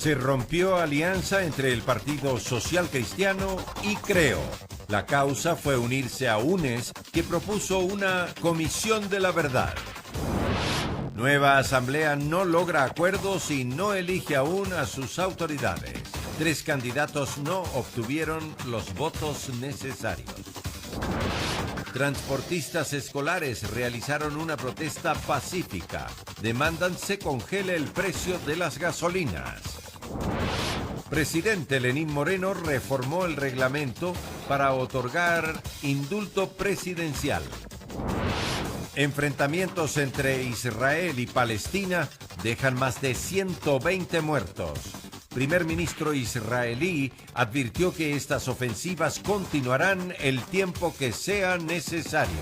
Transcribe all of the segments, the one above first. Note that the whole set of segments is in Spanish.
Se rompió alianza entre el Partido Social Cristiano y Creo. La causa fue unirse a UNES, que propuso una comisión de la verdad. Nueva Asamblea no logra acuerdos y no elige aún a sus autoridades. 3 candidatos no obtuvieron los votos necesarios. Transportistas escolares realizaron una protesta pacífica. Demandan se congele el precio de las gasolinas. Presidente Lenín Moreno reformó el reglamento para otorgar indulto presidencial. Enfrentamientos entre Israel y Palestina dejan más de 120 muertos. Primer ministro israelí advirtió que estas ofensivas continuarán el tiempo que sea necesario.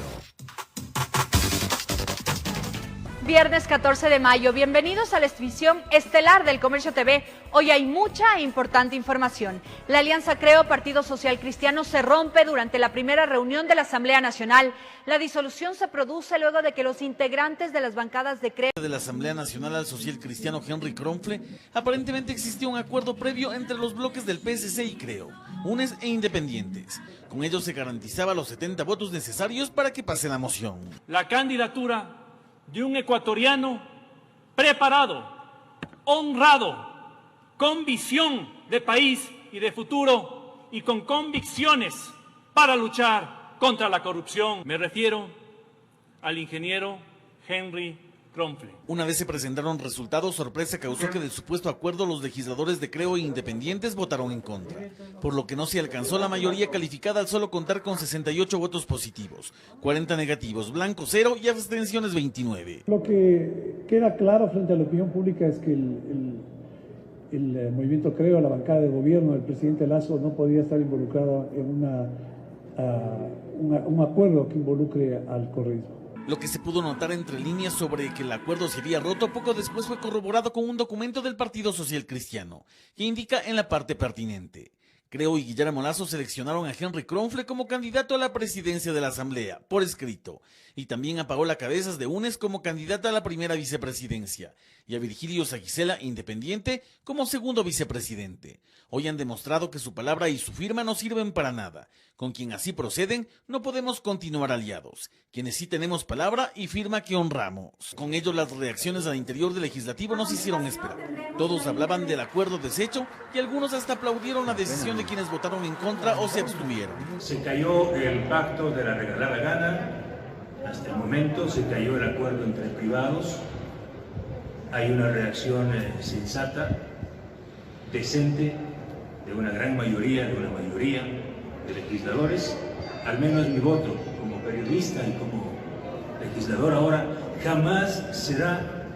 Viernes 14 de mayo, bienvenidos a la edición estelar del Comercio TV. Hoy hay mucha e importante información. La alianza Creo Partido Social Cristiano se rompe durante la primera reunión de la Asamblea Nacional. La disolución se produce luego de que los integrantes de las bancadas de Creo de la Asamblea Nacional al Social Cristiano Henry Kronfle, aparentemente existió un acuerdo previo entre los bloques del PSC y Creo, UNES e Independientes. Con ello se garantizaba los 70 votos necesarios para que pase la moción. La candidatura de un ecuatoriano preparado, honrado, con visión de país y de futuro y con convicciones para luchar contra la corrupción. Me refiero al ingeniero Henry Kronfle. Una vez se presentaron resultados, sorpresa causó que del supuesto acuerdo los legisladores de Creo e Independientes votaron en contra, por lo que no se alcanzó la mayoría calificada al solo contar con 68 votos positivos, 40 negativos, blanco 0 y abstenciones 29. Lo que queda claro frente a la opinión pública es que el movimiento Creo, la bancada de gobierno del presidente Lasso, no podía estar involucrado en un acuerdo que involucre al correísmo. Lo que se pudo notar entre líneas sobre que el acuerdo se había roto poco después fue corroborado con un documento del Partido Social Cristiano, que indica en la parte pertinente. Creo y Guillermo Lasso seleccionaron a Henry Kronfle como candidato a la presidencia de la Asamblea, por escrito, y también a Paola Cabezas de UNES como candidata a la primera vicepresidencia, y a Virgilio Saguicela, independiente, como segundo vicepresidente. Hoy han demostrado que su palabra y su firma no sirven para nada. Con quien así proceden, no podemos continuar aliados. Quienes sí tenemos palabra y firma que honramos. Con ello, las reacciones al interior del legislativo no se hicieron esperar. Todos hablaban del acuerdo deshecho y algunos hasta aplaudieron la decisión de quienes votaron en contra o se abstuvieron. Se cayó el pacto de la regalada gana. Hasta el momento se cayó el acuerdo entre privados. Hay una reacción sensata, decente, de una gran mayoría, de legisladores. Al menos mi voto como periodista y como legislador ahora jamás será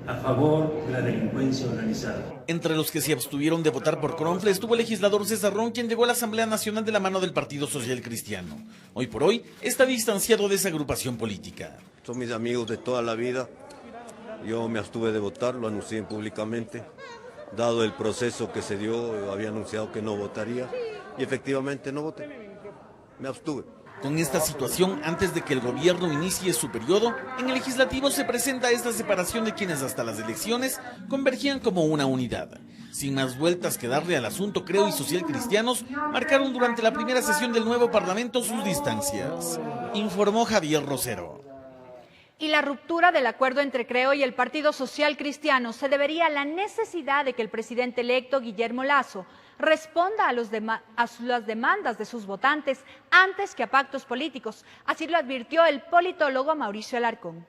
a favor de la delincuencia organizada. Entre los que se abstuvieron de votar por Kronfle estuvo el legislador César Ron, quien llegó a la Asamblea Nacional de la mano del Partido Social Cristiano. Hoy por hoy está distanciado de esa agrupación política. Son mis amigos de toda la vida. Yo me abstuve de votar, lo anuncié públicamente. Dado el proceso que se dio, había anunciado que no votaría y efectivamente no voté. Me abstuve. Con esta situación, antes de que el gobierno inicie su periodo, en el legislativo se presenta esta separación de quienes hasta las elecciones convergían como una unidad. Sin más vueltas que darle al asunto, Creo y Social Cristianos marcaron durante la primera sesión del nuevo Parlamento sus distancias, informó Javier Rosero. Y la ruptura del acuerdo entre Creo y el Partido Social Cristiano se debería a la necesidad de que el presidente electo Guillermo Lasso responda a las demandas de sus votantes antes que a pactos políticos. Así lo advirtió el politólogo Mauricio Alarcón.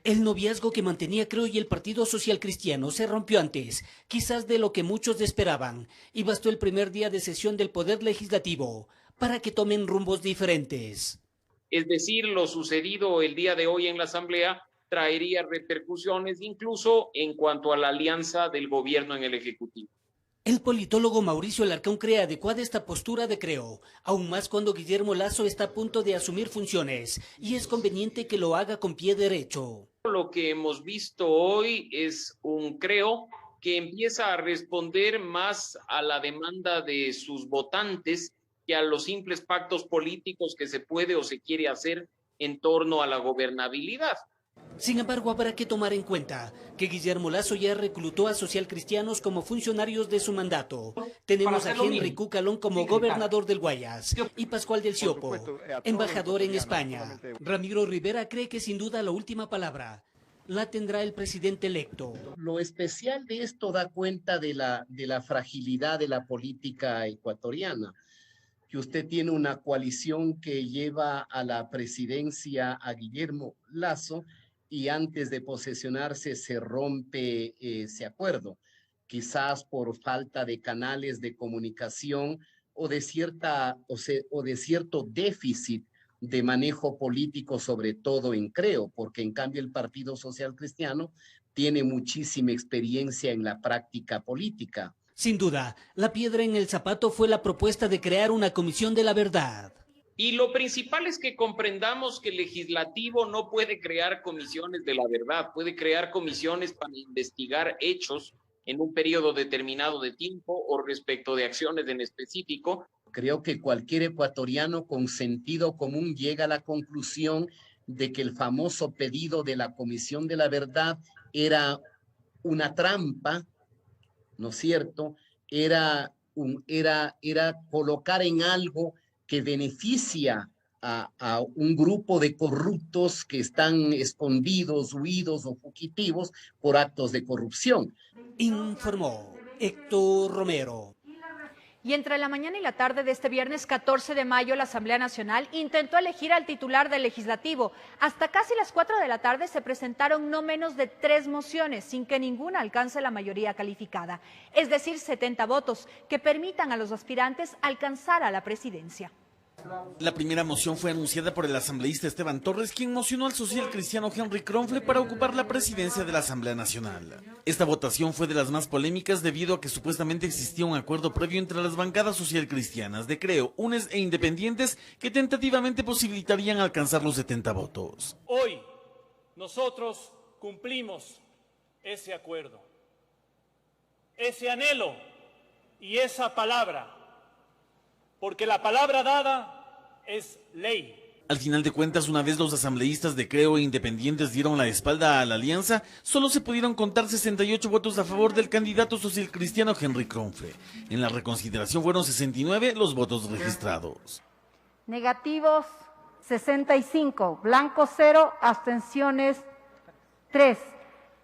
El noviazgo que mantenía Creo y el Partido Social Cristiano se rompió antes, quizás de lo que muchos esperaban, y bastó el primer día de sesión del Poder Legislativo para que tomen rumbos diferentes. Es decir, lo sucedido el día de hoy en la Asamblea traería repercusiones incluso en cuanto a la alianza del gobierno en el Ejecutivo. El politólogo Mauricio Alarcón cree adecuada esta postura de Creo, aún más cuando Guillermo Lasso está a punto de asumir funciones y es conveniente que lo haga con pie derecho. Lo que hemos visto hoy es un Creo que empieza a responder más a la demanda de sus votantes que a los simples pactos políticos que se puede o se quiere hacer en torno a la gobernabilidad. Sin embargo, habrá que tomar en cuenta que Guillermo Lasso ya reclutó a socialcristianos como funcionarios de su mandato. Tenemos a Henry Cucalón como gobernador del Guayas y Pascual del Ciopo, embajador en España. Ramiro Rivera cree que sin duda la última palabra la tendrá el presidente electo. Lo especial de esto da cuenta de la fragilidad de la política ecuatoriana, que usted tiene una coalición que lleva a la presidencia a Guillermo Lasso, y antes de posesionarse se rompe ese acuerdo, quizás por falta de canales de comunicación o de cierto déficit de manejo político, sobre todo en Creo, porque en cambio el Partido Social Cristiano tiene muchísima experiencia en la práctica política. Sin duda, la piedra en el zapato fue la propuesta de crear una comisión de la verdad. Y lo principal es que comprendamos que el legislativo no puede crear comisiones de la verdad, puede crear comisiones para investigar hechos en un periodo determinado de tiempo o respecto de acciones en específico. Creo que cualquier ecuatoriano con sentido común llega a la conclusión de que el famoso pedido de la Comisión de la Verdad era una trampa, ¿no es cierto? Era colocar en algo que beneficia a un grupo de corruptos que están escondidos, huidos o fugitivos por actos de corrupción. Informó Héctor Romero. Y entre la mañana y la tarde de este viernes 14 de mayo, la Asamblea Nacional intentó elegir al titular del Legislativo. Hasta casi las 4 de la tarde se presentaron no menos de 3 mociones, sin que ninguna alcance la mayoría calificada, es decir, 70 votos, que permitan a los aspirantes alcanzar a la presidencia. La primera moción fue anunciada por el asambleísta Esteban Torres, quien mocionó al social cristiano Henry Kronfle para ocupar la presidencia de la Asamblea Nacional. Esta votación fue de las más polémicas debido a que supuestamente existía un acuerdo previo entre las bancadas social cristianas de Creo, UNES e Independientes que tentativamente posibilitarían alcanzar los 70 votos. Hoy nosotros cumplimos ese acuerdo, ese anhelo y esa palabra, porque la palabra dada es ley. Al final de cuentas, una vez los asambleístas de Creo e Independientes dieron la espalda a la alianza, solo se pudieron contar 68 votos a favor del candidato socialcristiano Henry Kronfle. En la reconsideración fueron 69 los votos registrados. Negativos 65, blancos 0, abstenciones 3.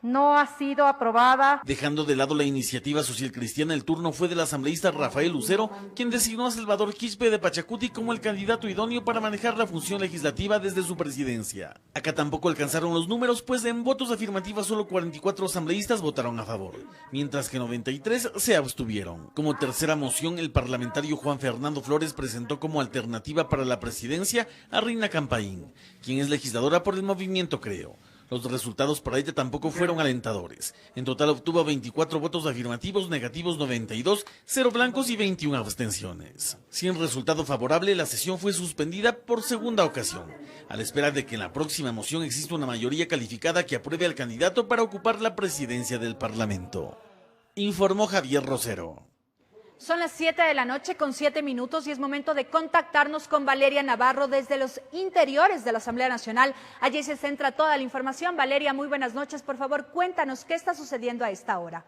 No ha sido aprobada. Dejando de lado la iniciativa social cristiana, el turno fue del asambleísta Rafael Lucero, quien designó a Salvador Quispe de Pachacuti como el candidato idóneo para manejar la función legislativa desde su presidencia. Acá tampoco alcanzaron los números, pues en votos afirmativos solo 44 asambleístas votaron a favor, mientras que 93 se abstuvieron. Como tercera moción, el parlamentario Juan Fernando Flores presentó como alternativa para la presidencia a Rina Campaín, quien es legisladora por el movimiento Creo. Los resultados para ella tampoco fueron alentadores. En total obtuvo 24 votos afirmativos, negativos 92, 0 blancos y 21 abstenciones. Sin resultado favorable, la sesión fue suspendida por segunda ocasión, a la espera de que en la próxima moción exista una mayoría calificada que apruebe al candidato para ocupar la presidencia del Parlamento. Informó Javier Rosero. Son las 7 de la noche con 7 minutos y es momento de contactarnos con Valeria Navarro desde los interiores de la Asamblea Nacional. Allí se centra toda la información. Valeria, muy buenas noches. Por favor, cuéntanos qué está sucediendo a esta hora.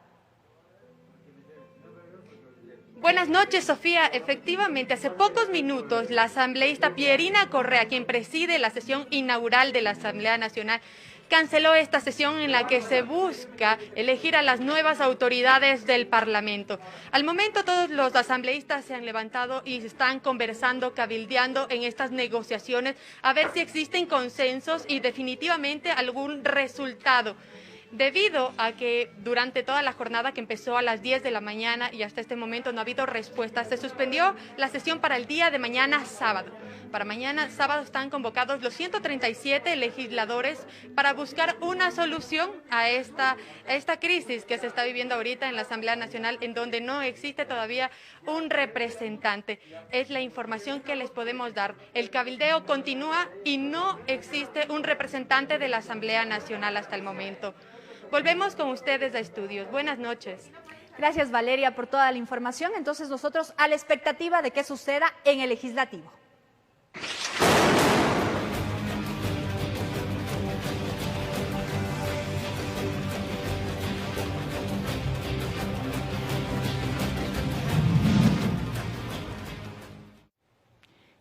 Buenas noches, Sofía. Efectivamente, hace pocos minutos la asambleísta Pierina Correa, quien preside la sesión inaugural de la Asamblea Nacional, canceló esta sesión en la que se busca elegir a las nuevas autoridades del Parlamento. Al momento todos los asambleístas se han levantado y están conversando, cabildeando en estas negociaciones a ver si existen consensos y definitivamente algún resultado. Debido a que durante toda la jornada que empezó a las 10 de la mañana y hasta este momento no ha habido respuesta, se suspendió la sesión para el día de mañana sábado. Para mañana sábado están convocados los 137 legisladores para buscar una solución a esta crisis que se está viviendo ahorita en la Asamblea Nacional, en donde no existe todavía un representante. Es la información que les podemos dar. El cabildeo continúa y no existe un representante de la Asamblea Nacional hasta el momento. Volvemos con ustedes a estudios. Buenas noches. Gracias, Valeria, por toda la información. Entonces nosotros a la expectativa de qué suceda en el Legislativo.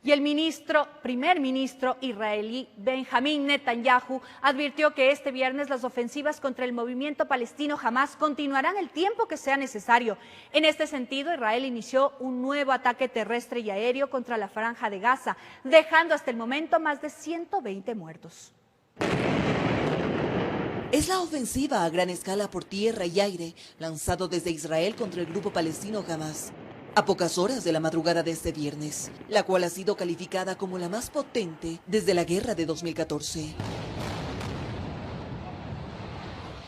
Y el primer ministro israelí Benjamín Netanyahu advirtió que este viernes las ofensivas contra el movimiento palestino Hamás continuarán el tiempo que sea necesario. En este sentido, Israel inició un nuevo ataque terrestre y aéreo contra la franja de Gaza, dejando hasta el momento más de 120 muertos. Es la ofensiva a gran escala por tierra y aire lanzado desde Israel contra el grupo palestino Hamás, a pocas horas de la madrugada de este viernes, la cual ha sido calificada como la más potente desde la guerra de 2014.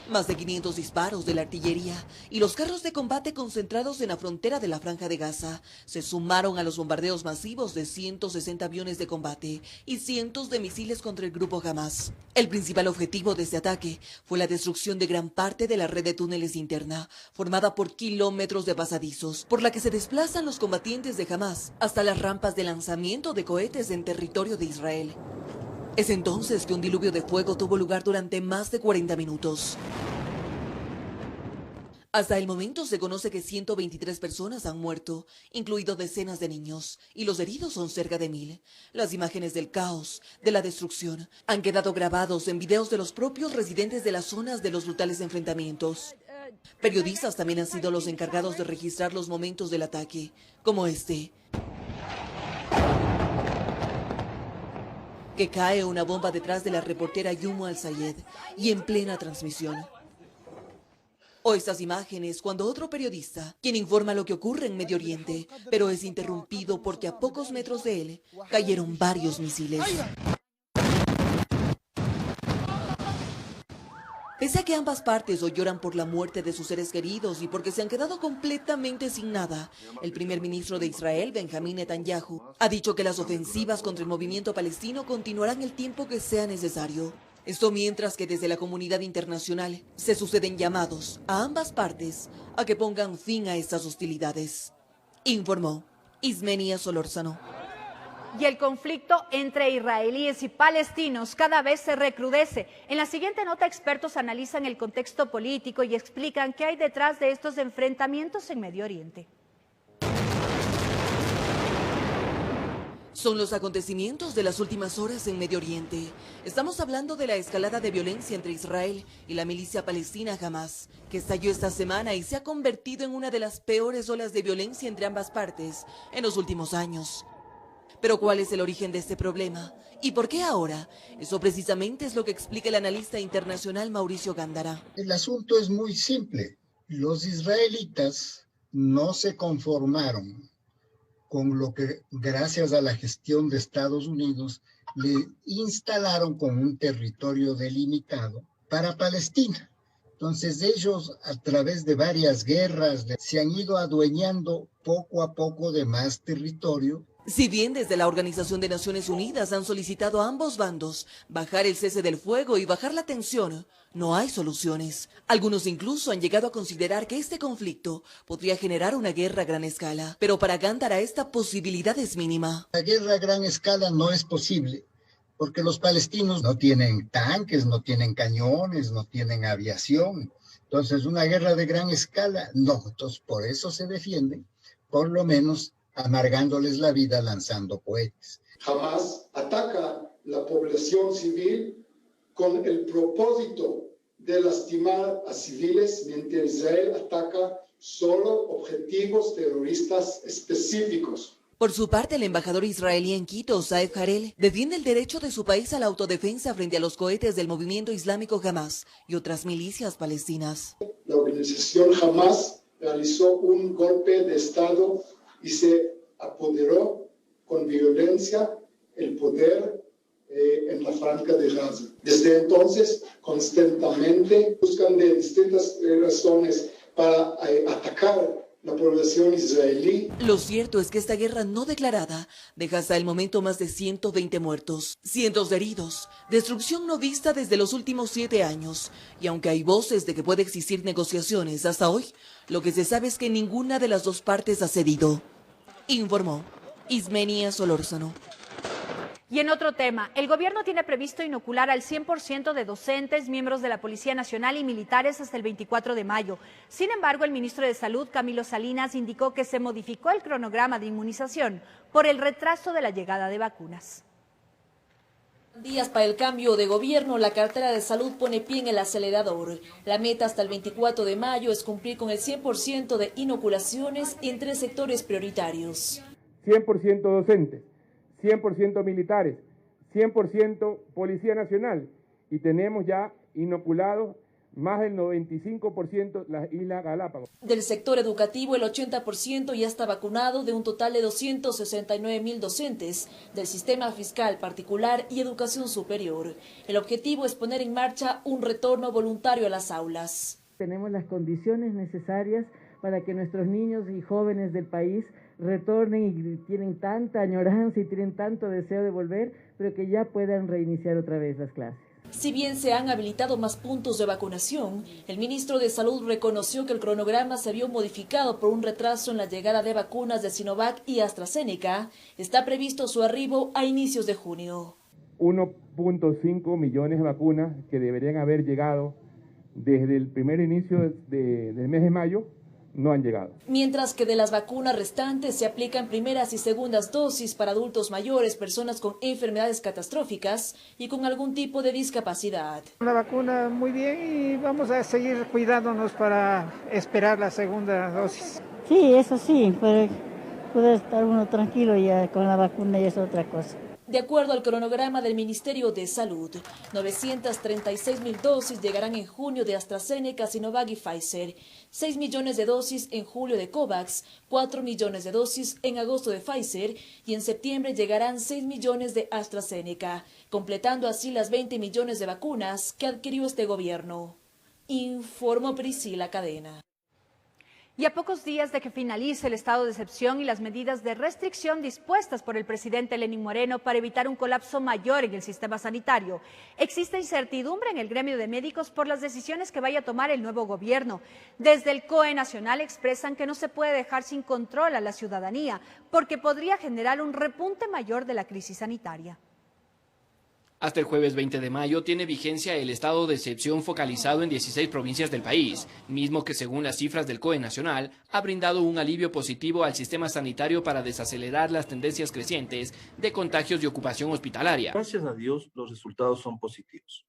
Más de 500 disparos de la artillería y los carros de combate concentrados en la frontera de la Franja de Gaza se sumaron a los bombardeos masivos de 160 aviones de combate y cientos de misiles contra el grupo Hamás. El principal objetivo de este ataque fue la destrucción de gran parte de la red de túneles interna, formada por kilómetros de pasadizos, por la que se desplazan los combatientes de Hamás hasta las rampas de lanzamiento de cohetes en territorio de Israel. Es entonces que un diluvio de fuego tuvo lugar durante más de 40 minutos. Hasta el momento se conoce que 123 personas han muerto, incluidos decenas de niños, y los heridos son cerca de 1000. Las imágenes del caos, de la destrucción, han quedado grabados en videos de los propios residentes de las zonas de los brutales enfrentamientos. Periodistas también han sido los encargados de registrar los momentos del ataque, como este, que cae una bomba detrás de la reportera Yumo Al-Sayed y en plena transmisión. O estas imágenes cuando otro periodista, quien informa lo que ocurre en Medio Oriente, pero es interrumpido porque a pocos metros de él cayeron varios misiles. Pese a que ambas partes hoy lloran por la muerte de sus seres queridos y porque se han quedado completamente sin nada, el primer ministro de Israel, Benjamín Netanyahu, ha dicho que las ofensivas contra el movimiento palestino continuarán el tiempo que sea necesario. Esto mientras que desde la comunidad internacional se suceden llamados a ambas partes a que pongan fin a estas hostilidades. Informó Ismenia Solórzano. Y el conflicto entre israelíes y palestinos cada vez se recrudece. En la siguiente nota, expertos analizan el contexto político y explican qué hay detrás de estos enfrentamientos en Medio Oriente. Son los acontecimientos de las últimas horas en Medio Oriente. Estamos hablando de la escalada de violencia entre Israel y la milicia palestina Hamás, que estalló esta semana y se ha convertido en una de las peores olas de violencia entre ambas partes en los últimos años. Pero ¿cuál es el origen de este problema? ¿Y por qué ahora? Eso precisamente es lo que explica el analista internacional Mauricio Gándara. El asunto es muy simple. Los israelitas no se conformaron con lo que, gracias a la gestión de Estados Unidos, le instalaron como un territorio delimitado para Palestina. Entonces ellos, a través de varias guerras, se han ido adueñando poco a poco de más territorio. Si bien desde la Organización de Naciones Unidas han solicitado a ambos bandos bajar el cese del fuego y bajar la tensión, no hay soluciones. Algunos incluso han llegado a considerar que este conflicto podría generar una guerra a gran escala, pero para Gándara esta posibilidad es mínima. La guerra a gran escala no es posible, porque los palestinos no tienen tanques, no tienen cañones, no tienen aviación. Entonces una guerra de gran escala, no. Entonces por eso se defienden, por lo menos amargándoles la vida lanzando cohetes. Hamás ataca la población civil con el propósito de lastimar a civiles, mientras Israel ataca solo objetivos terroristas específicos. Por su parte, el embajador israelí en Quito, Saeb Harel, defiende el derecho de su país a la autodefensa frente a los cohetes del movimiento islámico Hamás y otras milicias palestinas. La organización Hamás realizó un golpe de Estado y se apoderó con violencia el poder en la Franja de Gaza. Desde entonces, constantemente buscan de distintas razones para atacar la población israelí. Lo cierto es que esta guerra no declarada deja hasta el momento más de 120 muertos, cientos de heridos, destrucción no vista desde los últimos 7 años. Y aunque hay voces de que puede existir negociaciones hasta hoy, lo que se sabe es que ninguna de las dos partes ha cedido. Informó Ismenia Solórzano. Y en otro tema, el gobierno tiene previsto inocular al 100% de docentes, miembros de la Policía Nacional y militares hasta el 24 de mayo. Sin embargo, el ministro de Salud, Camilo Salinas, indicó que se modificó el cronograma de inmunización por el retraso de la llegada de vacunas. Días para el cambio de gobierno, la cartera de salud pone pie en el acelerador. La meta hasta el 24 de mayo es cumplir con el 100% de inoculaciones en 3 sectores prioritarios. 100% docentes, 100% militares, 100% Policía Nacional, y tenemos ya inoculados más del 95% las Islas Galápagos. Del sector educativo, el 80% ya está vacunado, de un total de 269,000 docentes del sistema fiscal, particular y educación superior. El objetivo es poner en marcha un retorno voluntario a las aulas. Tenemos las condiciones necesarias para que nuestros niños y jóvenes del país retornen y tienen tanta añoranza y tienen tanto deseo de volver, pero que ya puedan reiniciar otra vez las clases. Si bien se han habilitado más puntos de vacunación, el ministro de Salud reconoció que el cronograma se vio modificado por un retraso en la llegada de vacunas de Sinovac y AstraZeneca. Está previsto su arribo a inicios de junio. 1.5 millones de vacunas que deberían haber llegado desde el primer inicio del mes de mayo no han llegado. Mientras que de las vacunas restantes se aplican primeras y segundas dosis para adultos mayores, personas con enfermedades catastróficas y con algún tipo de discapacidad. La vacuna muy bien y vamos a seguir cuidándonos para esperar la segunda dosis. Sí, eso sí, pero puede estar uno tranquilo ya con la vacuna y es otra cosa. De acuerdo al cronograma del Ministerio de Salud, 936,000 dosis llegarán en junio de AstraZeneca, Sinovac y Pfizer, 6 millones de dosis en julio de COVAX, 4 millones de dosis en agosto de Pfizer y en septiembre llegarán 6 millones de AstraZeneca, completando así las 20 millones de vacunas que adquirió este gobierno. Informó Priscila Cadena. Y a pocos días de que finalice el estado de excepción y las medidas de restricción dispuestas por el presidente Lenín Moreno para evitar un colapso mayor en el sistema sanitario, existe incertidumbre en el gremio de médicos por las decisiones que vaya a tomar el nuevo gobierno. Desde el COE Nacional expresan que no se puede dejar sin control a la ciudadanía porque podría generar un repunte mayor de la crisis sanitaria. Hasta el jueves 20 de mayo tiene vigencia el estado de excepción focalizado en 16 provincias del país, mismo que según las cifras del COE Nacional ha brindado un alivio positivo al sistema sanitario para desacelerar las tendencias crecientes de contagios y ocupación hospitalaria. Gracias a Dios los resultados son positivos,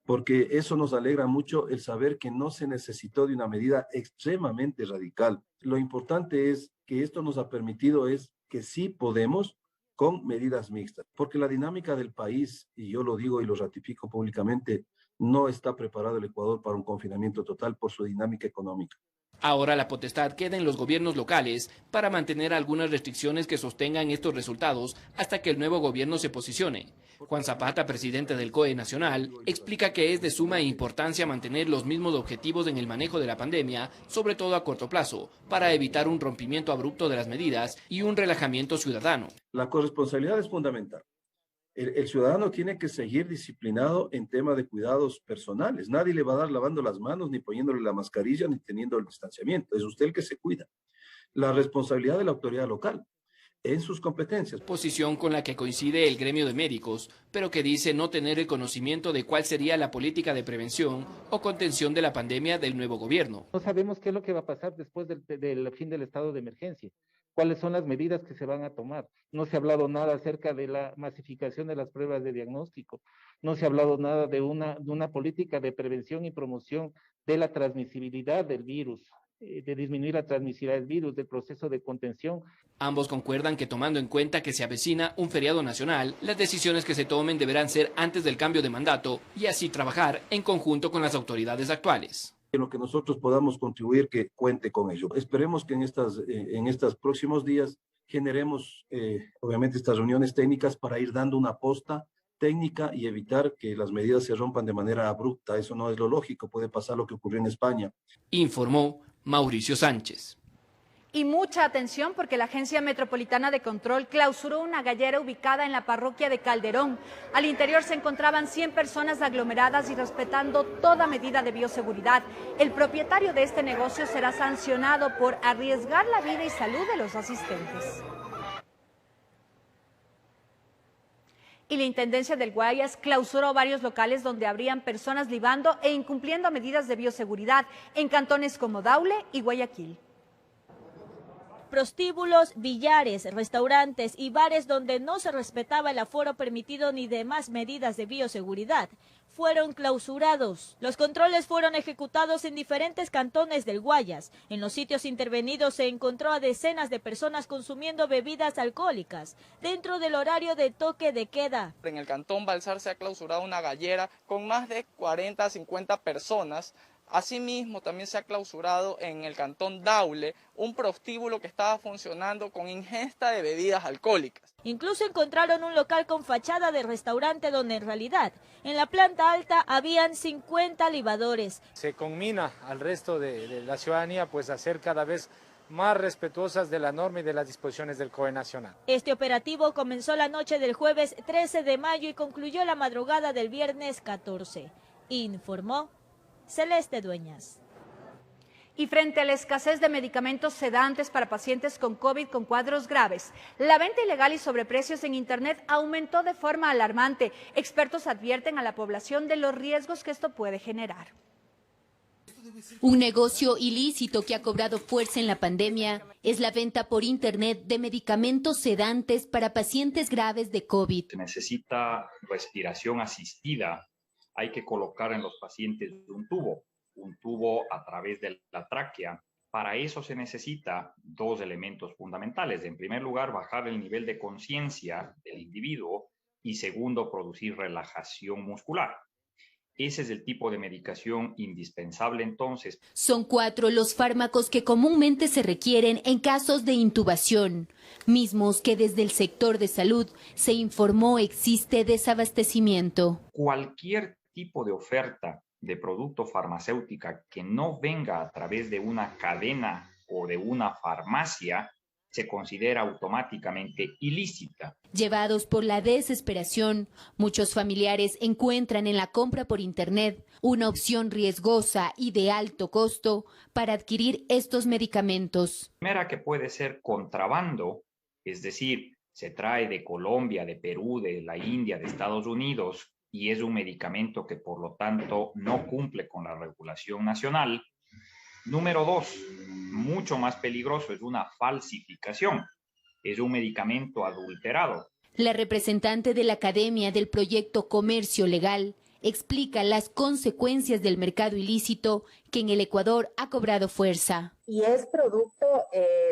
porque eso nos alegra mucho el saber que no se necesitó de una medida extremadamente radical. Lo importante es que esto nos ha permitido es que sí podemos con medidas mixtas, porque la dinámica del país, y yo lo digo y lo ratifico públicamente, no está preparado el Ecuador para un confinamiento total por su dinámica económica. Ahora la potestad queda en los gobiernos locales para mantener algunas restricciones que sostengan estos resultados hasta que el nuevo gobierno se posicione. Juan Zapata, presidente del COE Nacional, explica que es de suma importancia mantener los mismos objetivos en el manejo de la pandemia, sobre todo a corto plazo, para evitar un rompimiento abrupto de las medidas y un relajamiento ciudadano. La corresponsabilidad es fundamental. El ciudadano tiene que seguir disciplinado en tema de cuidados personales. Nadie le va a dar lavando las manos, ni poniéndole la mascarilla, ni teniendo el distanciamiento. Es usted el que se cuida. La responsabilidad de la autoridad local en sus competencias. Posición con la que coincide el gremio de médicos, pero que dice no tener el conocimiento de cuál sería la política de prevención o contención de la pandemia del nuevo gobierno. No sabemos qué es lo que va a pasar después del fin del estado de emergencia. ¿Cuáles son las medidas que se van a tomar? No se ha hablado nada acerca de la masificación de las pruebas de diagnóstico. No se ha hablado nada de una política de prevención y promoción de la transmisibilidad del virus, de disminuir la transmisibilidad del virus, del proceso de contención. Ambos concuerdan que tomando en cuenta que se avecina un feriado nacional, las decisiones que se tomen deberán ser antes del cambio de mandato y así trabajar en conjunto con las autoridades actuales. En lo que nosotros podamos contribuir, que cuente con ello. Esperemos que en estos próximos días generemos, obviamente, estas reuniones técnicas para ir dando una posta técnica y evitar que las medidas se rompan de manera abrupta. Eso no es lo lógico, puede pasar lo que ocurrió en España. Informó Mauricio Sánchez. Y mucha atención porque la Agencia Metropolitana de Control clausuró una gallera ubicada en la parroquia de Calderón. Al interior se encontraban 100 personas aglomeradas y respetando toda medida de bioseguridad. El propietario de este negocio será sancionado por arriesgar la vida y salud de los asistentes. Y la Intendencia del Guayas clausuró varios locales donde habrían personas libando e incumpliendo medidas de bioseguridad en cantones como Daule y Guayaquil. Prostíbulos, billares, restaurantes y bares donde no se respetaba el aforo permitido ni demás medidas de bioseguridad fueron clausurados. Los controles fueron ejecutados en diferentes cantones del Guayas. En los sitios intervenidos se encontró a decenas de personas consumiendo bebidas alcohólicas dentro del horario de toque de queda. En el cantón Balsar se ha clausurado una gallera con más de 40 a 50 personas. Asimismo, también se ha clausurado en el cantón Daule un prostíbulo que estaba funcionando con ingesta de bebidas alcohólicas. Incluso encontraron un local con fachada de restaurante donde en realidad en la planta alta habían 50 libadores. Se conmina al resto de la ciudadanía pues a ser cada vez más respetuosas de la norma y de las disposiciones del COE Nacional. Este operativo comenzó la noche del jueves 13 de mayo y concluyó la madrugada del viernes 14. Informó Celeste Dueñas. Y frente a la escasez de medicamentos sedantes para pacientes con COVID con cuadros graves, la venta ilegal y sobreprecios en Internet aumentó de forma alarmante. Expertos advierten a la población de los riesgos que esto puede generar. Un negocio ilícito que ha cobrado fuerza en la pandemia es la venta por Internet de medicamentos sedantes para pacientes graves de COVID. Se necesita respiración asistida. Hay que colocar en los pacientes un tubo a través de la tráquea. Para eso se necesita dos elementos fundamentales. En primer lugar, bajar el nivel de conciencia del individuo y segundo, producir relajación muscular. Ese es el tipo de medicación indispensable entonces. Son 4 los fármacos que comúnmente se requieren en casos de intubación, mismos que desde el sector de salud se informó existe desabastecimiento. Cualquier tipo de oferta de producto farmacéutica que no venga a través de una cadena o de una farmacia se considera automáticamente ilícita. Llevados por la desesperación, muchos familiares encuentran en la compra por Internet una opción riesgosa y de alto costo para adquirir estos medicamentos. Primera que puede ser contrabando, es decir, se trae de Colombia, de Perú, de la India, de Estados Unidos, y es un medicamento que por lo tanto no cumple con la regulación nacional. Número 2, mucho más peligroso, es una falsificación, es un medicamento adulterado. La representante de la Academia del Proyecto Comercio Legal explica las consecuencias del mercado ilícito que en el Ecuador ha cobrado fuerza. Y es producto,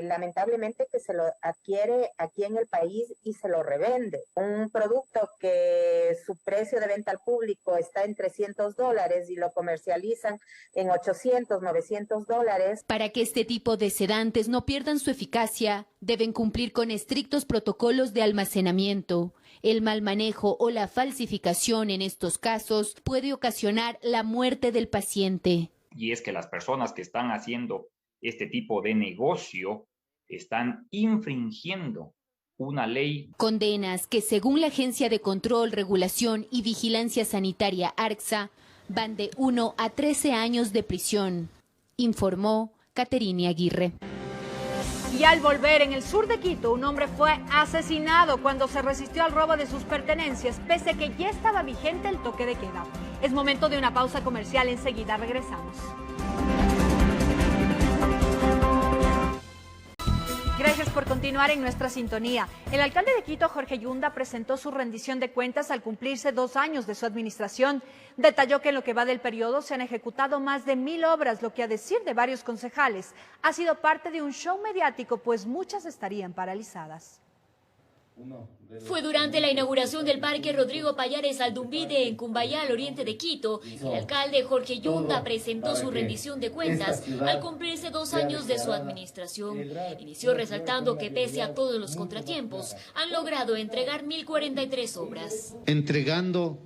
lamentablemente, que se lo adquiere aquí en el país y se lo revende. Un producto que su precio de venta al público está en $300 y lo comercializan en $800, $900. Para que este tipo de sedantes no pierdan su eficacia, deben cumplir con estrictos protocolos de almacenamiento. El mal manejo o la falsificación en estos casos puede ocasionar la muerte del paciente. Y es que las personas que están haciendo este tipo de negocio están infringiendo una ley. Condenas que, según la Agencia de Control, Regulación y Vigilancia Sanitaria, ARCSA, van de 1 a 13 años de prisión, informó Caterine Aguirre. Y al volver en el sur de Quito, un hombre fue asesinado cuando se resistió al robo de sus pertenencias, pese a que ya estaba vigente el toque de queda. Es momento de una pausa comercial, enseguida regresamos. Gracias por continuar en nuestra sintonía. El alcalde de Quito, Jorge Yunda, presentó su rendición de cuentas al cumplirse 2 años de su administración. Detalló que en lo que va del periodo se han ejecutado más de 1000 obras, lo que a decir de varios concejales ha sido parte de un show mediático, pues muchas estarían paralizadas. Fue durante la inauguración del Parque Rodrigo Payares Aldumbide en Cumbayá, al oriente de Quito, que el alcalde Jorge Yunda presentó su rendición de cuentas al cumplirse 2 años de su administración. Inició resaltando que pese a todos los contratiempos, han logrado entregar 1043 obras. Entregando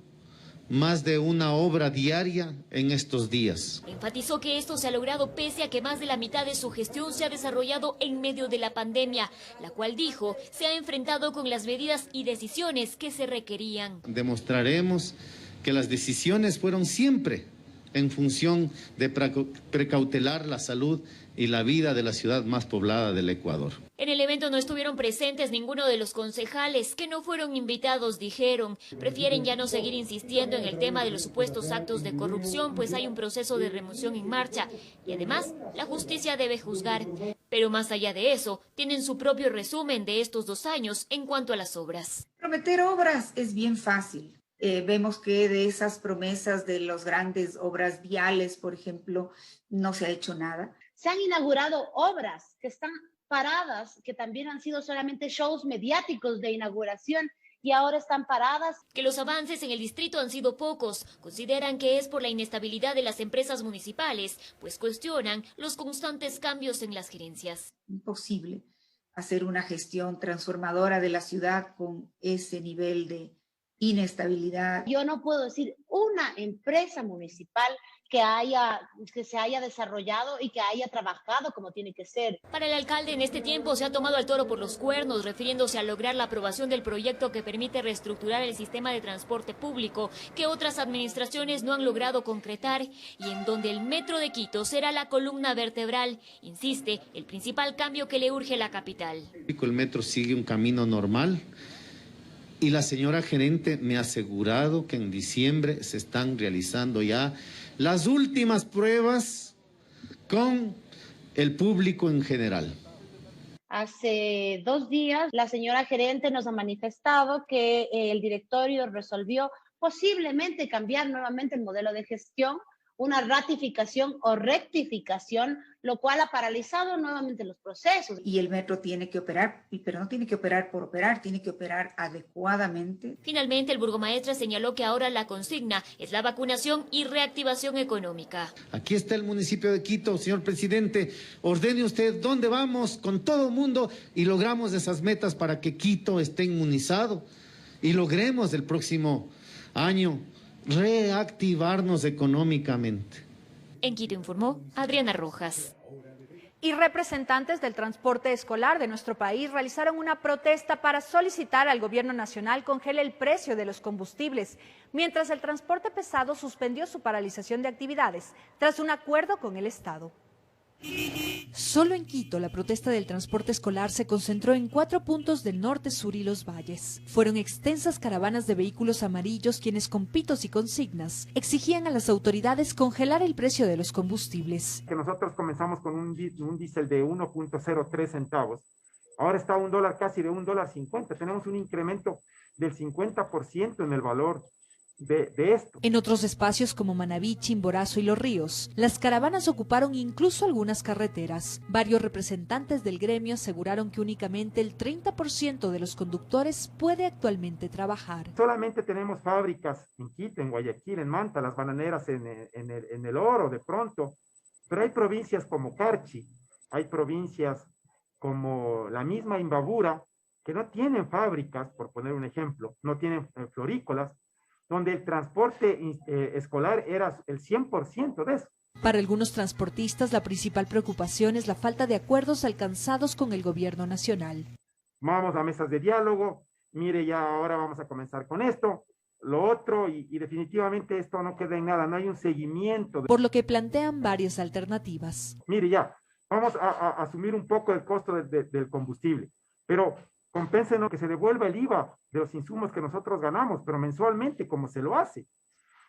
más de una obra diaria en estos días. Enfatizó que esto se ha logrado pese a que más de la mitad de su gestión se ha desarrollado en medio de la pandemia, la cual, dijo, se ha enfrentado con las medidas y decisiones que se requerían. Demostraremos que las decisiones fueron siempre en función de precautelar la salud y la vida de la ciudad más poblada del Ecuador. En el evento no estuvieron presentes ninguno de los concejales que no fueron invitados, dijeron. Prefieren ya no seguir insistiendo en el tema de los supuestos actos de corrupción, pues hay un proceso de remoción en marcha y además la justicia debe juzgar. Pero más allá de eso, tienen su propio resumen de estos 2 años en cuanto a las obras. Prometer obras es bien fácil. Vemos que de esas promesas de las grandes obras viales, por ejemplo, no se ha hecho nada. Se han inaugurado obras que están paradas, que también han sido solamente shows mediáticos de inauguración y ahora están paradas. Que los avances en el distrito han sido pocos. Consideran que es por la inestabilidad de las empresas municipales, pues cuestionan los constantes cambios en las gerencias. Imposible hacer una gestión transformadora de la ciudad con ese nivel de inestabilidad. Yo no puedo decir una empresa municipal que se haya desarrollado y que haya trabajado como tiene que ser. Para el alcalde en este tiempo se ha tomado al toro por los cuernos, refiriéndose a lograr la aprobación del proyecto que permite reestructurar el sistema de transporte público que otras administraciones no han logrado concretar y en donde el metro de Quito será la columna vertebral, insiste, el principal cambio que le urge a la capital. El metro sigue un camino normal. Y la señora gerente me ha asegurado que en diciembre se están realizando ya las últimas pruebas con el público en general. Hace 2 días la señora gerente nos ha manifestado que el directorio resolvió posiblemente cambiar nuevamente el modelo de gestión, una ratificación o rectificación, lo cual ha paralizado nuevamente los procesos. Y el metro tiene que operar, pero no tiene que operar por operar, tiene que operar adecuadamente. Finalmente, el burgomaestre señaló que ahora la consigna es la vacunación y reactivación económica. Aquí está el municipio de Quito, señor presidente, ordene usted dónde vamos con todo el mundo y logramos esas metas para que Quito esté inmunizado y logremos el próximo año reactivarnos económicamente. En Quito informó Adriana Rojas. Y representantes del transporte escolar de nuestro país realizaron una protesta para solicitar al gobierno nacional congele el precio de los combustibles, mientras el transporte pesado suspendió su paralización de actividades tras un acuerdo con el Estado. Solo en Quito, la protesta del transporte escolar se concentró en 4 puntos del norte, sur y los valles. Fueron extensas caravanas de vehículos amarillos quienes con pitos y consignas exigían a las autoridades congelar el precio de los combustibles. Que nosotros comenzamos con un diésel de 1.03 centavos. Ahora está $1, casi de $1.50. Tenemos un incremento del 50% en el valor de esto. En otros espacios como Manabí, Chimborazo y Los Ríos, las caravanas ocuparon incluso algunas carreteras. Varios representantes del gremio aseguraron que únicamente el 30% de los conductores puede actualmente trabajar. Solamente tenemos fábricas en Quito, en Guayaquil, en Manta, las bananeras en el Oro de pronto, pero hay provincias como Carchi, hay provincias como la misma Imbabura, que no tienen fábricas, por poner un ejemplo, no tienen florícolas, donde el transporte escolar era el 100% de eso. Para algunos transportistas, la principal preocupación es la falta de acuerdos alcanzados con el gobierno nacional. Vamos a mesas de diálogo, mire, ya ahora vamos a comenzar con esto, lo otro, y definitivamente esto no queda en nada, no hay un seguimiento. Por lo que plantean varias alternativas. Mire, ya, vamos a asumir un poco el costo del combustible, pero compénsenos que se devuelva el IVA de los insumos que nosotros ganamos, pero mensualmente, como se lo hace.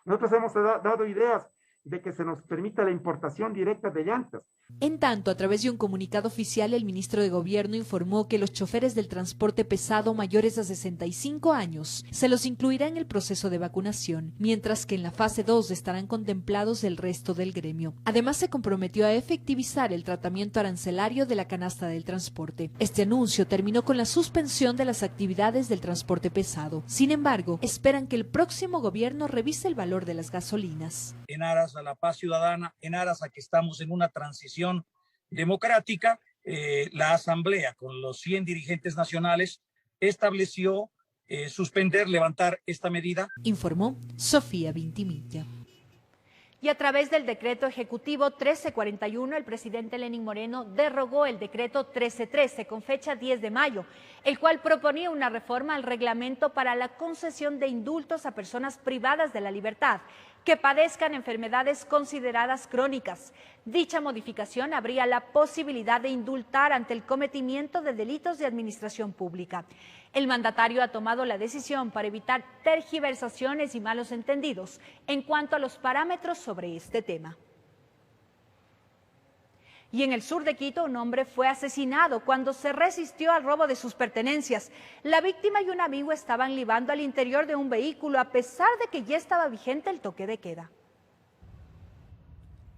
Nosotros hemos dado ideas de que se nos permita la importación directa de llantas. En tanto, a través de un comunicado oficial, el ministro de Gobierno informó que los choferes del transporte pesado mayores a 65 años se los incluirá en el proceso de vacunación, mientras que en la fase 2 estarán contemplados el resto del gremio. Además, se comprometió a efectivizar el tratamiento arancelario de la canasta del transporte. Este anuncio terminó con la suspensión de las actividades del transporte pesado. Sin embargo, esperan que el próximo gobierno revise el valor de las gasolinas. En aras a la paz ciudadana, en aras a que estamos en una transición democrática, la Asamblea, con los 100 dirigentes nacionales, estableció levantar esta medida. Informó Sofía Vintimilla. Y a través del decreto ejecutivo 1341, el presidente Lenín Moreno derogó el decreto 1313 con fecha 10 de mayo, el cual proponía una reforma al reglamento para la concesión de indultos a personas privadas de la libertad, que padezcan enfermedades consideradas crónicas. Dicha modificación habría la posibilidad de indultar ante el cometimiento de delitos de administración pública. El mandatario ha tomado la decisión para evitar tergiversaciones y malos entendidos en cuanto a los parámetros sobre este tema. Y en el sur de Quito, un hombre fue asesinado cuando se resistió al robo de sus pertenencias. La víctima y un amigo estaban libando al interior de un vehículo a pesar de que ya estaba vigente el toque de queda.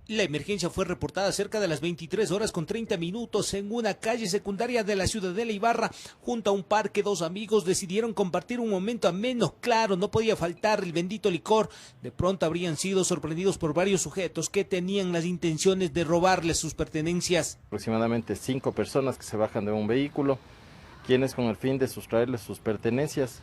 La emergencia fue reportada cerca de las 23:30 en una calle secundaria de la ciudad de Ibarra. Junto a un parque, dos amigos decidieron compartir un momento ameno. Claro, no podía faltar el bendito licor. De pronto habrían sido sorprendidos por varios sujetos que tenían las intenciones de robarles sus pertenencias. Aproximadamente 5 personas que se bajan de un vehículo, quienes con el fin de sustraerles sus pertenencias.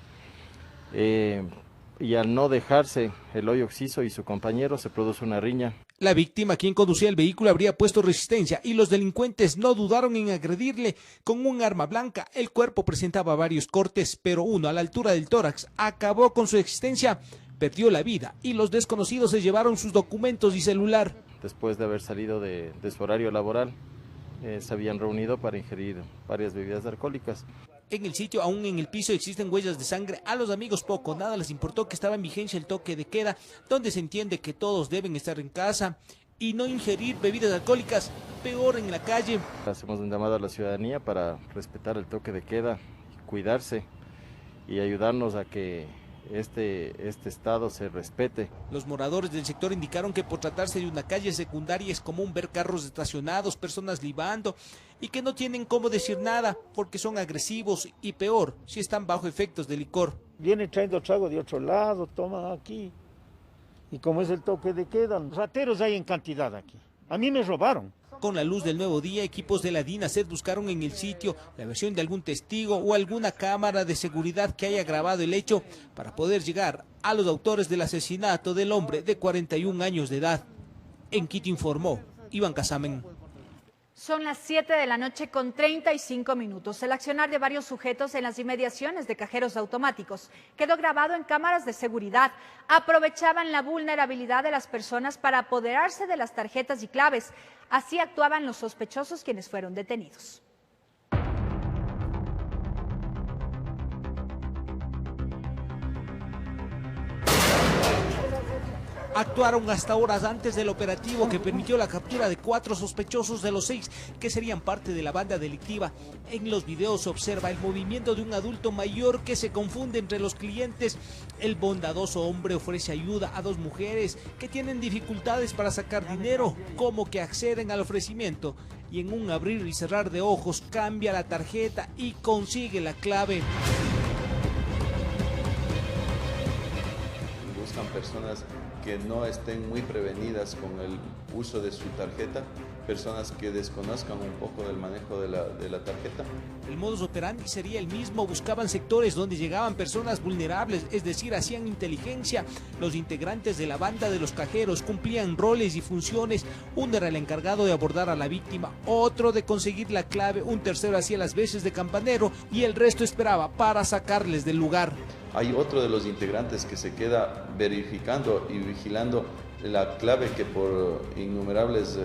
Y al no dejarse el hoyo Oxiso y su compañero, se produce una riña. La víctima, quien conducía el vehículo, habría puesto resistencia y los delincuentes no dudaron en agredirle con un arma blanca. El cuerpo presentaba varios cortes, pero uno a la altura del tórax acabó con su existencia, perdió la vida y los desconocidos se llevaron sus documentos y celular. Después de haber salido de su horario laboral, se habían reunido para ingerir varias bebidas alcohólicas. En el sitio, aún en el piso, existen huellas de sangre. A los amigos poco, nada les importó que estaba en vigencia el toque de queda, donde se entiende que todos deben estar en casa y no ingerir bebidas alcohólicas, peor en la calle. Hacemos un llamado a la ciudadanía para respetar el toque de queda, cuidarse y ayudarnos a que este estado se respete. Los moradores del sector indicaron que por tratarse de una calle secundaria es común ver carros estacionados, personas libando y que no tienen cómo decir nada porque son agresivos y peor si están bajo efectos de licor. Vienen trayendo trago de otro lado, toman aquí y como es el toque de queda, rateros hay en cantidad aquí. A mí me robaron. Con la luz del nuevo día, equipos de la DINASED buscaron en el sitio la versión de algún testigo o alguna cámara de seguridad que haya grabado el hecho para poder llegar a los autores del asesinato del hombre de 41 años de edad. En Quito informó Iván Casamen. Son las 7:35 p.m. El accionar de varios sujetos en las inmediaciones de cajeros automáticos quedó grabado en cámaras de seguridad. Aprovechaban la vulnerabilidad de las personas para apoderarse de las tarjetas y claves. Así actuaban los sospechosos quienes fueron detenidos. Actuaron hasta horas antes del operativo que permitió la captura de 4 sospechosos de los 6 que serían parte de la banda delictiva. En los videos se observa el movimiento de un adulto mayor que se confunde entre los clientes. El bondadoso hombre ofrece ayuda a 2 mujeres que tienen dificultades para sacar dinero, como que acceden al ofrecimiento y en un abrir y cerrar de ojos cambia la tarjeta y consigue la clave. Buscan personas que no estén muy prevenidas con el uso de su tarjeta, personas que desconozcan un poco del manejo de la tarjeta. El modus operandi sería el mismo, buscaban sectores donde llegaban personas vulnerables, es decir, hacían inteligencia. Los integrantes de la banda de los cajeros cumplían roles y funciones, uno era el encargado de abordar a la víctima, otro de conseguir la clave, un tercero hacía las veces de campanero y el resto esperaba para sacarles del lugar. Hay otro de los integrantes que se queda verificando y vigilando la clave que por innumerables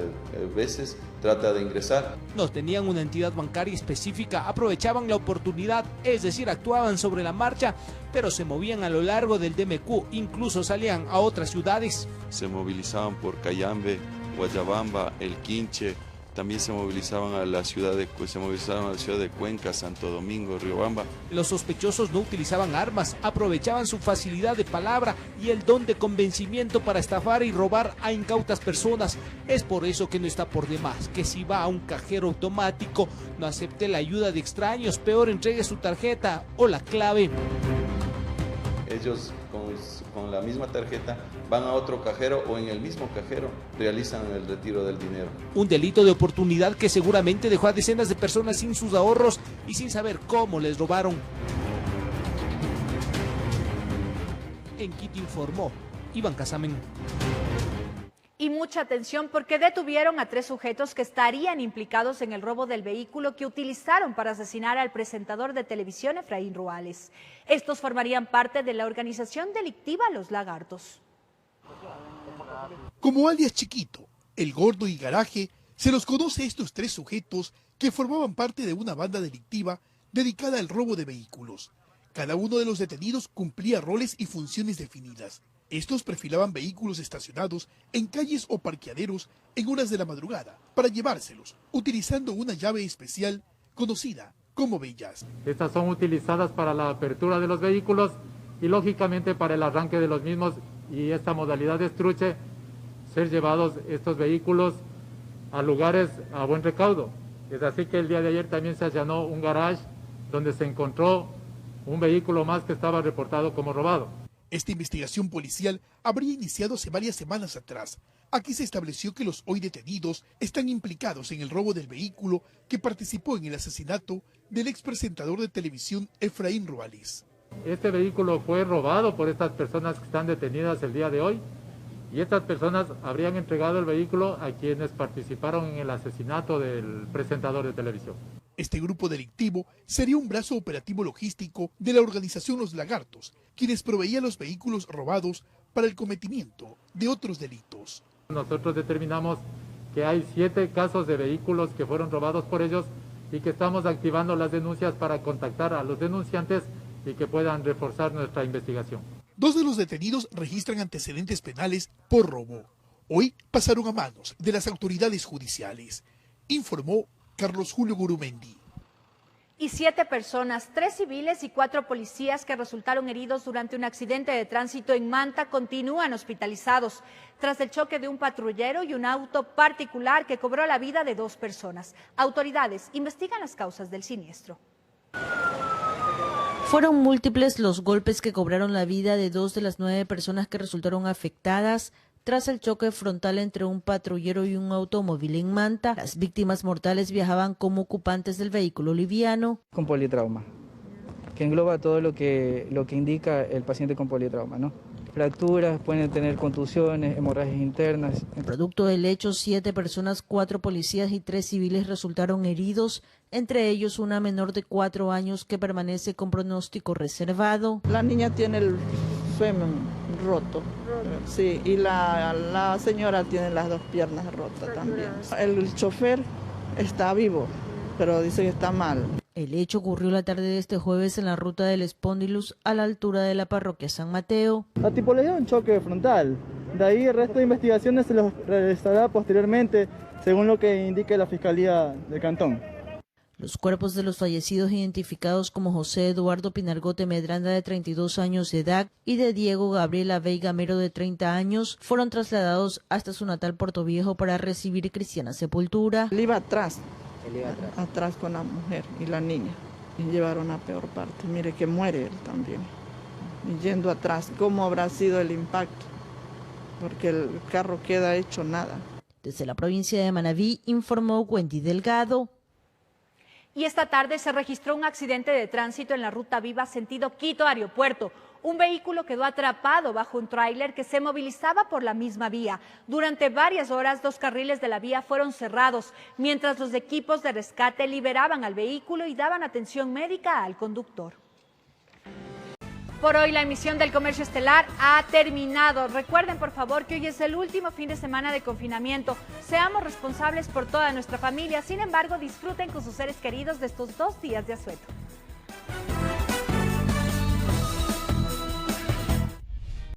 veces trata de ingresar. No tenían una entidad bancaria específica, aprovechaban la oportunidad, es decir, actuaban sobre la marcha, pero se movían a lo largo del DMQ, incluso salían a otras ciudades. Se movilizaban por Cayambe, Guayabamba, El Quinche, también se movilizaban a la ciudad de Cuenca, Santo Domingo, Riobamba. Los sospechosos no utilizaban armas, aprovechaban su facilidad de palabra y el don de convencimiento para estafar y robar a incautas personas. Es por eso que no está por demás que si va a un cajero automático no acepte la ayuda de extraños, peor entregue su tarjeta o la clave. Ellos con la misma tarjeta van a otro cajero o en el mismo cajero realizan el retiro del dinero. Un delito de oportunidad que seguramente dejó a decenas de personas sin sus ahorros y sin saber cómo les robaron. En Quito informó Iván Casamen. Y mucha atención porque detuvieron a 3 sujetos que estarían implicados en el robo del vehículo que utilizaron para asesinar al presentador de televisión Efraín Ruales. Estos formarían parte de la organización delictiva Los Lagartos. Como alias Chiquito, El Gordo y Garaje, se los conoce a estos tres sujetos que formaban parte de una banda delictiva dedicada al robo de vehículos. Cada uno de los detenidos cumplía roles y funciones definidas. Estos perfilaban vehículos estacionados en calles o parqueaderos en horas de la madrugada para llevárselos, utilizando una llave especial conocida como bellas. Estas son utilizadas para la apertura de los vehículos y lógicamente para el arranque de los mismos, y esta modalidad de estruche, ser llevados estos vehículos a lugares a buen recaudo. Es así que el día de ayer también se allanó un garage donde se encontró un vehículo más que estaba reportado como robado. Esta investigación policial habría iniciado hace varias semanas atrás. Aquí se estableció que los hoy detenidos están implicados en el robo del vehículo que participó en el asesinato del expresentador de televisión Efraín Ruales. Este vehículo fue robado por estas personas que están detenidas el día de hoy, y estas personas habrían entregado el vehículo a quienes participaron en el asesinato del presentador de televisión. Este grupo delictivo sería un brazo operativo logístico de la organización Los Lagartos, quienes proveían los vehículos robados para el cometimiento de otros delitos. Nosotros determinamos que hay 7 casos de vehículos que fueron robados por ellos y que estamos activando las denuncias para contactar a los denunciantes y que puedan reforzar nuestra investigación. 2 de los detenidos registran antecedentes penales por robo. Hoy pasaron a manos de las autoridades judiciales, informó Carlos Julio Gurumendi. Y 7 personas, 3 civiles y 4 policías que resultaron heridos durante un accidente de tránsito en Manta continúan hospitalizados tras el choque de un patrullero y un auto particular que cobró la vida de 2 personas. Autoridades investigan las causas del siniestro. Fueron múltiples los golpes que cobraron la vida de 2 de las 9 personas que resultaron afectadas tras el choque frontal entre un patrullero y un automóvil en Manta. Las víctimas mortales viajaban como ocupantes del vehículo liviano. Con politrauma, que engloba todo lo que indica el paciente con politrauma, ¿no? Fracturas, pueden tener contusiones, hemorragias internas. Producto del hecho, 7 personas, 4 policías y 3 civiles resultaron heridos, entre ellos una menor de 4 años que permanece con pronóstico reservado. La niña tiene el fémur roto, sí, y la señora tiene las 2 piernas rotas también. El chofer está vivo, pero dice que está mal. El hecho ocurrió la tarde de este jueves en la ruta del Espóndilus a la altura de la parroquia San Mateo. La tipología es un choque frontal, de ahí el resto de investigaciones se los realizará posteriormente según lo que indique la Fiscalía del Cantón. Los cuerpos de los fallecidos, identificados como José Eduardo Pinargote Medranda, de 32 años de edad, y de Diego Gabriela Veiga Mero, de 30 años, fueron trasladados hasta su natal Portoviejo para recibir cristiana sepultura. Él iba atrás con la mujer y la niña, y llevaron a peor parte. Mire que muere él también, y yendo atrás. ¿Cómo habrá sido el impacto? Porque el carro queda hecho nada. Desde la provincia de Manabí, informó Wendy Delgado. Y esta tarde se registró un accidente de tránsito en la ruta Viva sentido Quito-Aeropuerto. Un vehículo quedó atrapado bajo un tráiler que se movilizaba por la misma vía. Durante varias horas, 2 carriles de la vía fueron cerrados, mientras los equipos de rescate liberaban al vehículo y daban atención médica al conductor. Por hoy la emisión del Comercio Estelar ha terminado. Recuerden, por favor, que hoy es el último fin de semana de confinamiento. Seamos responsables por toda nuestra familia. Sin embargo, disfruten con sus seres queridos de estos 2 días de asueto.